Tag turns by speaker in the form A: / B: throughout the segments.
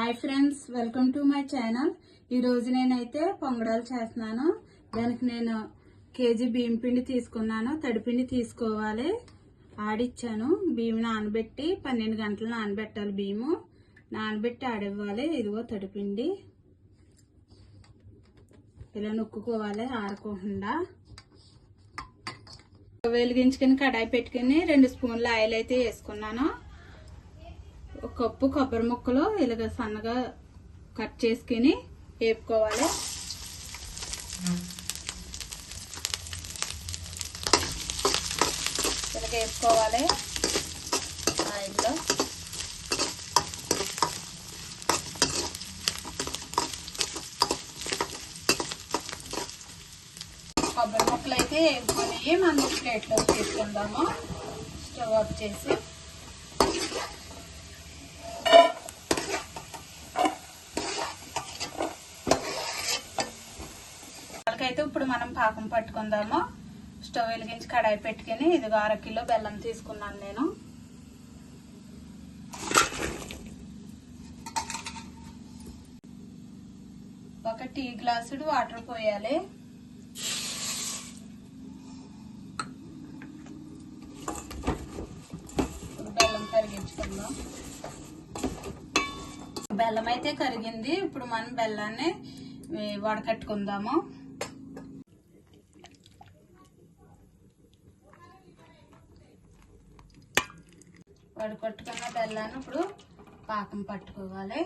A: Hi friends, welcome to my channel. ఈరోజు నేనైతే పొంగడాలు చేస్తున్నాను. దానికి నేను కేజీ బియ్యం పిండి తీసుకున్నాను. తడిపిండి తీసుకోవాలి. ఆడిచ్చాను. బియ్యం నానబెట్టి 12 గంటలు నానబెట్టాలి. బియ్యము నానబెట్టి ఆడివ్వాలి. ఇదిగో తడిపిండి ఇలా నొక్కుకోవాలి ఆరకుండా. వెలిగించుకుని కడాయి పెట్టుకుని 2 స్పూన్ల ఆయిల్ అయితే వేసుకున్నాను. ఒక కప్పు కొబ్బరి ముక్కలు ఇలాగ సన్నగా కట్ చేసుకుని వేపుకోవాలి. ఇలాగ వేపుకోవాలి ఆయిల్లో. కొబ్బరి ముక్కలు అయితే వేపుకొని మనం ప్లేట్లో తీసుకుందాము. స్టవ్ ఆఫ్ చేసి అయితే ఇప్పుడు మనం పాకం పట్టుకుందాము. స్టవ్ వెలిగించి కడాయి పెట్టుకుని ఇదిగో 1/2 కిలో బెల్లం తీసుకున్నాను నేను. ఒక టీ గ్లాసుడు వాటర్ పోయాలి. బెల్లం కరిగించుకుందాం. బెల్లం అయితే కరిగింది. ఇప్పుడు మనం బెల్లాన్ని వడకట్టుకుందాము. వడకట్టుకున్న బెల్లాన్ని ఇప్పుడు పాకం పట్టుకోవాలి.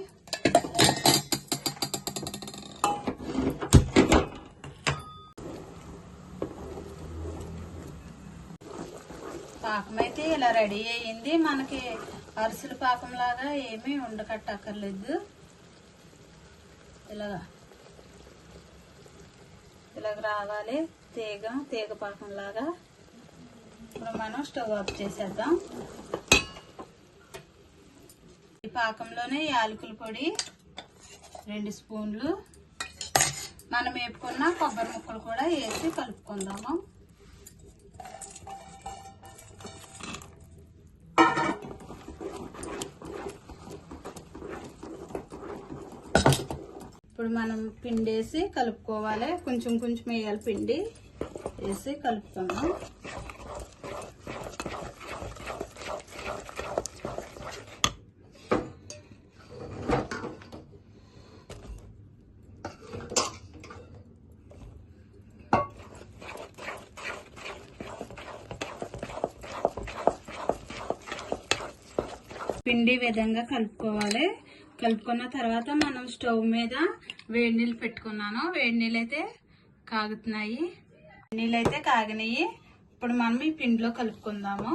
A: పాకం అయితే ఇలా రెడీ అయ్యింది. మనకి అరిసెల పాకం లాగా ఏమీ ఉండకట్టక్కర్లేదు. ఇలాగ రావాలి. తీగ పాకం లాగా. ఇప్పుడు మనం స్టవ్ ఆఫ్ చేసేద్దాం. ఈ పాకంలోనే యాలకుల పొడి 2 స్పూన్లు, మనం వేపుకున్న కొబ్బరి ముక్కలు కూడా వేసి కలుపుకుందాము. ఇప్పుడు మనం పిండి వేసి కలుపుకోవాలి. కొంచెం వేయాలి. పిండి వేసి కలుపుకుందాం. పిండి విధంగా కలుపుకోవాలి. కలుపుకున్న తర్వాత మనం స్టవ్ మీద వేడి నీళ్ళు పెట్టుకున్నాను. వేడి నీళ్ళు అయితే కాగుతున్నాయి. నీళ్ళు అయితే కాగినాయి. ఇప్పుడు మనం ఈ పిండిలో కలుపుకుందాము.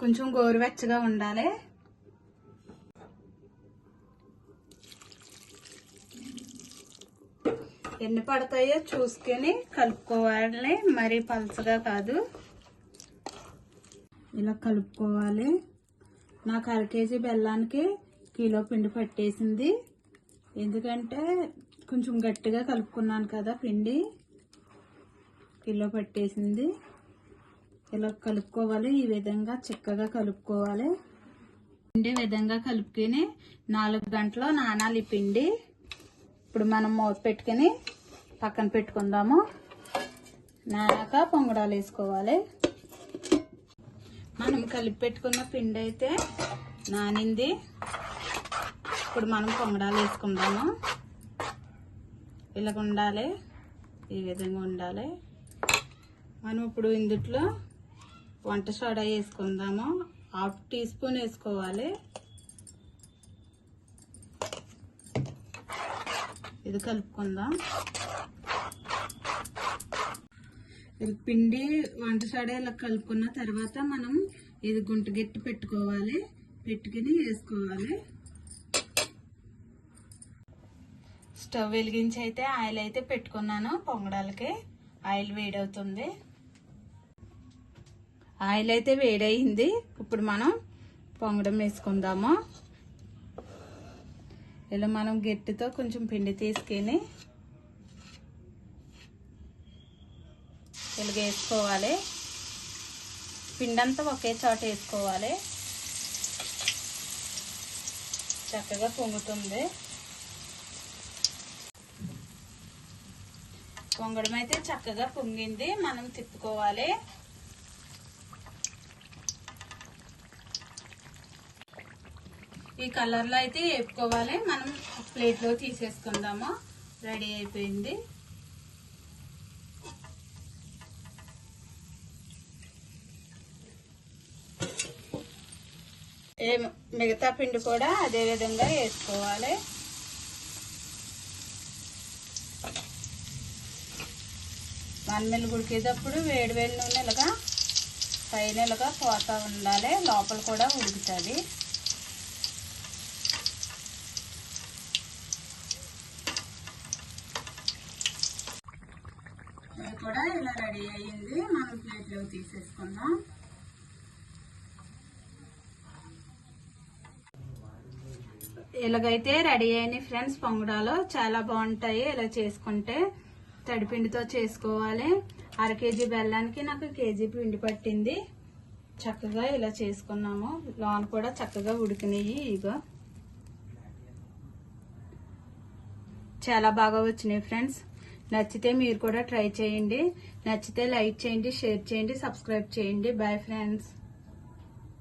A: కొంచెం గోరువెచ్చగా ఉండాలి. ఎన్ని పడతాయో చూసుకొని కలుపుకోవాలి. మరీ పలచగా కాదు. ఇలా కలుపుకోవాలి. నాకు 1/2 కేజీ బెల్లానికి కిలో పిండి పట్టేసింది. ఎందుకంటే కొంచెం గట్టిగా కలుపుకున్నాను కదా, పిండి కిలో పట్టేసింది. ఇలా కలుపుకోవాలి. ఈ విధంగా చిక్కగా కలుపుకోవాలి. పిండి విధంగా కలుపుకొని 4 గంటలు నానాలి పిండి. ఇప్పుడు మనం మూత పెట్టుకొని పక్కన పెట్టుకుందాము. నానాక పొంగడాలు వేసుకోవాలి. మనం కలిపి పెట్టుకున్న పిండి అయితే నానింది. ఇప్పుడు మనం పొంగడాలు వేసుకుందాము. ఇలాగ ఉండాలి. ఈ విధంగా ఉండాలి. మనం ఇప్పుడు ఇందులో వంట సోడా వేసుకుందాము. 1/2 టీ స్పూన్ వేసుకోవాలి. ఇది కలుపుకుందాం. పిండి వంట సోడా ఇలా కలుపుకున్న తర్వాత మనం ఇది గుంట గట్టి పెట్టుకోవాలి. పెట్టుకుని వేసుకోవాలి. స్టవ్ వెలిగించి అయితే ఆయిల్ అయితే పెట్టుకున్నాను. పొంగడాలకి ఆయిల్ వేడవుతుంది. ఆయిల్ అయితే వేడయింది. ఇప్పుడు మనం పొంగడం వేసుకుందాము. ఇలా మనం గట్టితో కొంచెం పిండి తీసుకొని ఇలాగ వేసుకోవాలి. పిండి అంతా ఒకే చోట వేసుకోవాలి. చక్కగా పొంగుతుంది. పొంగడం అయితే చక్కగా పొంగింది. మనం తిప్పుకోవాలి. ఈ కలర్లో అయితే వేపుకోవాలి. మనం ప్లేట్లో తీసేసుకుందాము. రెడీ అయిపోయింది. మిగతా పిండి కూడా అదే విధంగా వేసుకోవాలి. మనమిల్లి ఉడికేటప్పుడు వేడి వేడి నూనె ఇలాగా పైన ఇలాగా పోతా ఉండాలి. లోపల కూడా ఉడుకుతుంది. ఇది కూడా ఇలా రెడీ అయ్యింది. మనం ప్లేట్లో తీసేసుకుందాం. ఇలాగైతే రెడీ అయినాయి ఫ్రెండ్స్. పొంగడాలు చాలా బాగుంటాయి. ఇలా చేసుకుంటే తడిపిండితో చేసుకోవాలి. 1/2 కేజీ బెల్లానికి నాకు 1 కేజీ పిండి పట్టింది. చక్కగా ఇలా చేసుకున్నాము. లోన్ కూడా చక్కగా ఉడికినాయి. ఇగో చాలా బాగా వచ్చినాయి ఫ్రెండ్స్. నచ్చితే మీరు కూడా ట్రై చేయండి. నచ్చితే లైక్ చేయండి, షేర్ చేయండి, సబ్స్క్రైబ్ చేయండి. Bye friends.